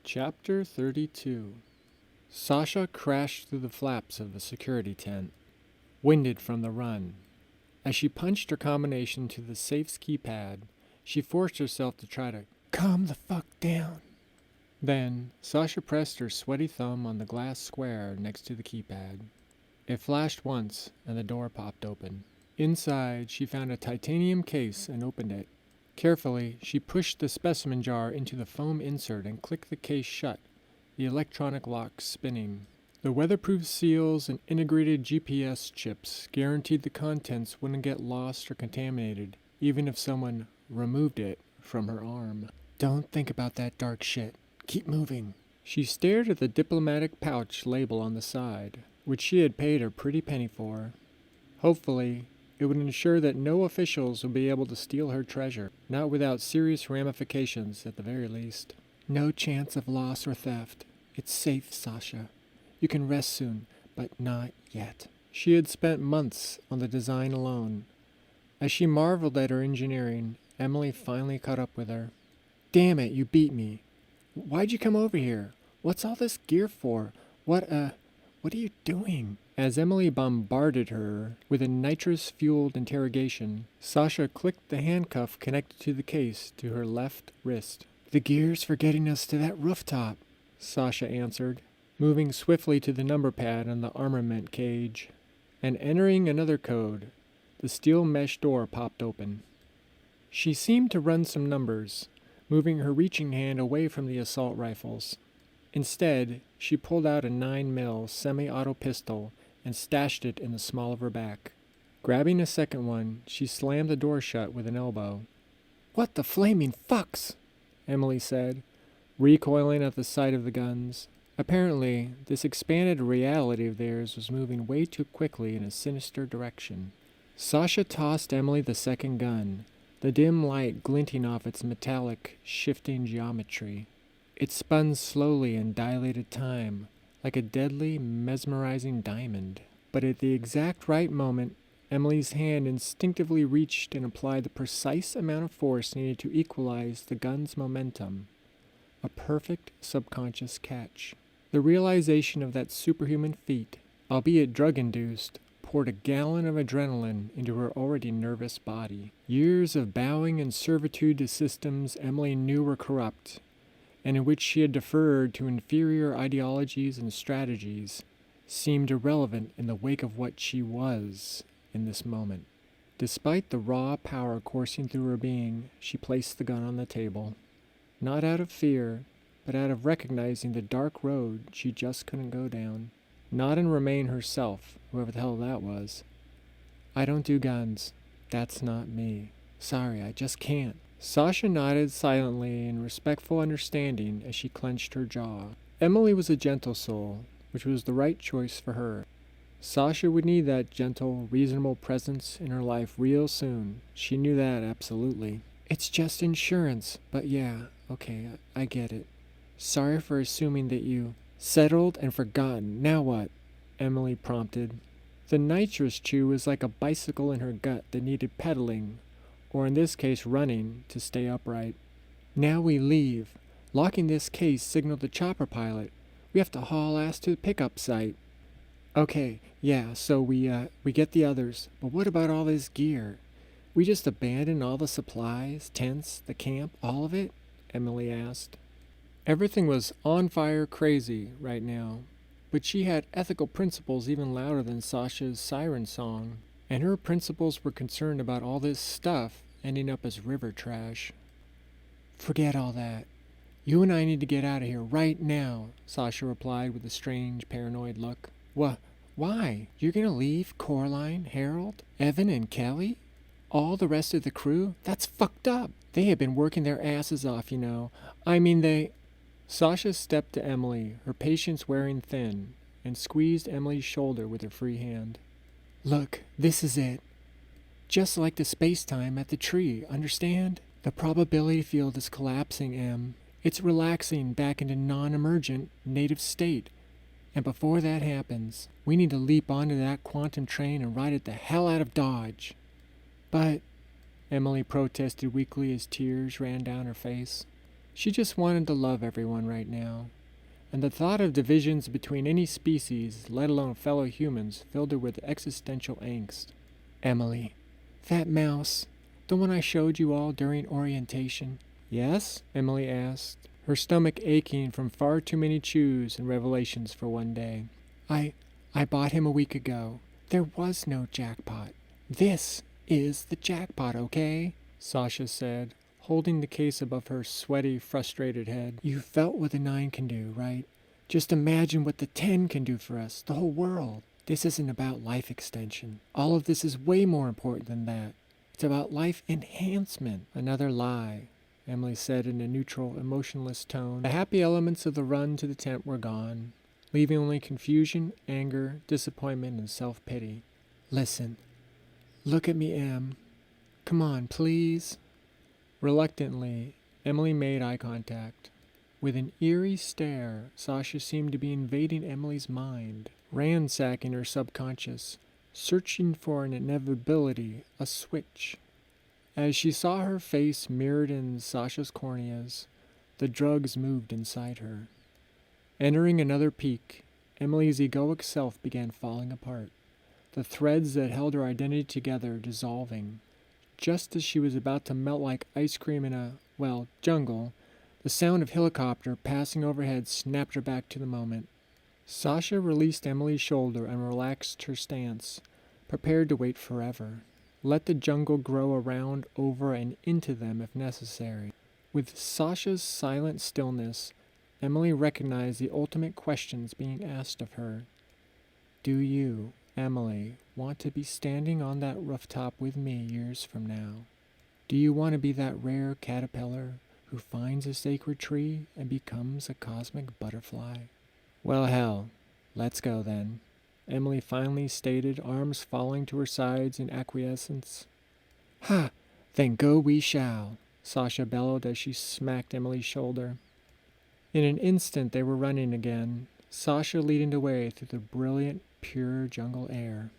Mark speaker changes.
Speaker 1: Chapter 32. Sasha crashed through the flaps of the security tent, winded from the run. As she punched her combination to the safe's keypad, she forced herself to try to calm the fuck down. Then, Sasha pressed her sweaty thumb on the glass square next to the keypad. It flashed once, and the door popped open. Inside, she found a titanium case and opened it. Carefully, she pushed the specimen jar into the foam insert and clicked the case shut, the electronic lock spinning. The weatherproof seals and integrated GPS chips guaranteed the contents wouldn't get lost or contaminated, even if someone removed it from her arm. Don't think about that dark shit. Keep moving. She stared at the diplomatic pouch label on the side, which she had paid a pretty penny for. Hopefully, it would ensure that no officials would be able to steal her treasure, not without serious ramifications at the very least. No chance of loss or theft. It's safe, Sasha. You can rest soon, but not yet. She had spent months on the design alone. As she marveled at her engineering, Emily finally caught up with her. Damn it, you beat me. Why'd you come over here? What's all this gear for? What are you doing? As Emily bombarded her with a nitrous-fueled interrogation, Sasha clicked the handcuff connected to the case to her left wrist. The gear's for getting us to that rooftop, Sasha answered, moving swiftly to the number pad on the armament cage. And entering another code, the steel mesh door popped open. She seemed to run some numbers, moving her reaching hand away from the assault rifles. Instead, she pulled out a 9mm semi-auto pistol and stashed it in the small of her back. Grabbing a second one, she slammed the door shut with an elbow. What the flaming fucks? Emily said, recoiling at the sight of the guns. Apparently, this expanded reality of theirs was moving way too quickly in a sinister direction. Sasha tossed Emily the second gun, the dim light glinting off its metallic, shifting geometry. It spun slowly in dilated time, like a deadly, mesmerizing diamond. But at the exact right moment, Emily's hand instinctively reached and applied the precise amount of force needed to equalize the gun's momentum. A perfect subconscious catch. The realization of that superhuman feat, albeit drug-induced, poured a gallon of adrenaline into her already nervous body. Years of bowing and servitude to systems Emily knew were corrupt, and in which she had deferred to inferior ideologies and strategies, seemed irrelevant in the wake of what she was in this moment. Despite the raw power coursing through her being, she placed the gun on the table. Not out of fear, but out of recognizing the dark road she just couldn't go down. Not in Remain herself, whoever the hell that was. I don't do guns. That's not me. Sorry, I just can't. Sasha nodded silently in respectful understanding as she clenched her jaw. Emily was a gentle soul, which was the right choice for her. Sasha would need that gentle, reasonable presence in her life real soon. She knew that absolutely. It's just insurance, but yeah, okay, I get it. Sorry for assuming that you settled and forgotten. Now what? Emily prompted. The nitrous chew was like a bicycle in her gut that needed pedaling, or in this case running, to stay upright. Now we leave. Locking this case signaled the chopper pilot. We have to haul ass to the pickup site. Okay, yeah, so we get the others, but what about all this gear? We just abandon all the supplies, tents, the camp, all of it? Emily asked. Everything was on fire crazy right now, but she had ethical principles even louder than Sasha's siren song, and her principles were concerned about all this stuff ending up as river trash. Forget all that. You and I need to get out of here right now, Sasha replied with a strange, paranoid look. Why? You're gonna leave Coraline, Harold, Evan, and Kelly? All the rest of the crew? That's fucked up. They have been working their asses off, you know. I mean, they... Sasha stepped to Emily, her patience wearing thin, and squeezed Emily's shoulder with her free hand. Look, this is it. Just like the space-time at the tree, understand? The probability field is collapsing, Em. It's relaxing back into non-emergent, native state. And before that happens, we need to leap onto that quantum train and ride it the hell out of Dodge. But, Emily protested weakly as tears ran down her face, She just wanted to love everyone right now, and the thought of divisions between any species, let alone fellow humans, filled her with existential angst. Emily, that mouse, the one I showed you all during orientation. Yes? Emily asked, her stomach aching from far too many chews and revelations for one day. I bought him a week ago. There was no jackpot. This is the jackpot, okay? Sasha said, holding the case above her sweaty, frustrated head. You felt what the 9 can do, right? Just imagine what the 10 can do for us, the whole world. This isn't about life extension. All of this is way more important than that. It's about life enhancement. Another lie, Emily said in a neutral, emotionless tone. The happy elements of the run to the tent were gone, leaving only confusion, anger, disappointment, and self-pity. Listen, look at me, Em. Come on, please. Reluctantly, Emily made eye contact. With an eerie stare, Sasha seemed to be invading Emily's mind, ransacking her subconscious, searching for an inevitability, a switch. As she saw her face mirrored in Sasha's corneas, the drugs moved inside her. Entering another peak, Emily's egoic self began falling apart, the threads that held her identity together dissolving. Just as she was about to melt like ice cream in a, jungle, the sound of helicopter passing overhead snapped her back to the moment. Sasha released Emily's shoulder and relaxed her stance, prepared to wait forever. Let the jungle grow around, over, and into them if necessary. With Sasha's silent stillness, Emily recognized the ultimate questions being asked of her. Do you, Emily, want to be standing on that rooftop with me years from now? Do you want to be that rare caterpillar who finds a sacred tree and becomes a cosmic butterfly? Well, hell, let's go then, Emily finally stated, arms falling to her sides in acquiescence. Ha! Then go we shall, Sasha bellowed as she smacked Emily's shoulder. In an instant they were running again, Sasha leading the way through the brilliant, pure jungle air.